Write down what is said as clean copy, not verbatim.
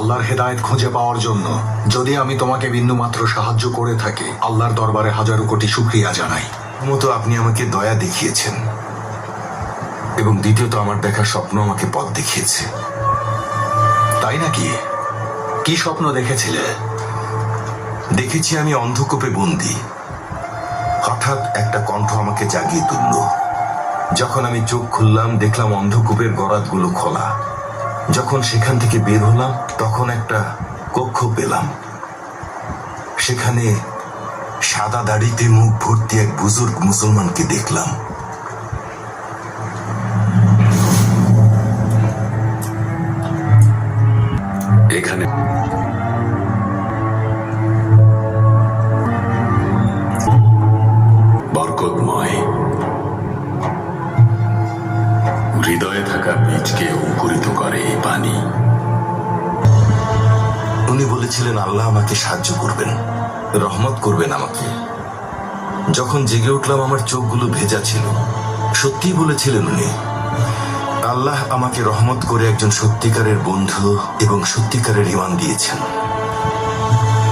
আল্লাহর হেদায়েত খুঁজে পাওয়ার জন্য। যদি আমি তোমাকে বিন্দুমাত্র সাহায্য করে থাকি, আল্লাহর দরবারে হাজারো কোটি শুকরিয়া জানাই। প্রথমত আপনি আমাকে দয়া দেখিয়েছেন, এবং দ্বিতীয়ত আমার দেখা স্বপ্ন আমাকে পথ দেখিয়েছে। তাই নাকি? কি স্বপ্ন দেখেছিলে? দেখেছি আমি অন্ধকূপে বন্দী। হঠাৎ একটা কণ্ঠ আমাকে জাগিয়ে তুলল। যখন আমি চোখ খুললাম, দেখলাম অন্ধকূপের গরাদগুলো খোলা। যখন সেখান থেকে বের হলাম, তখন একটা কক্ষ পেলাম। সেখানে সাদা দাড়িতে মুখ ভর্তি এক বুজুর্গ মুসলমানকে দেখলাম। এখানে বরকতময়, হৃদয়ে থাকা বীজকে অঙ্কুরিত করে এই পানি। উনি বলেছিলেন আল্লাহ আমাকে সাহায্য করবেন, রহমত করবেন আমাকে। যখন জেগে উঠলাম, আমার চোখগুলো ভেজা ছিল। সত্যি বলেছিলেন উনি। আল্লাহ আমাকে রহমত করে একজন সত্যিকারের বন্ধু এবং সত্যিকারের ঈমান দিয়েছেন।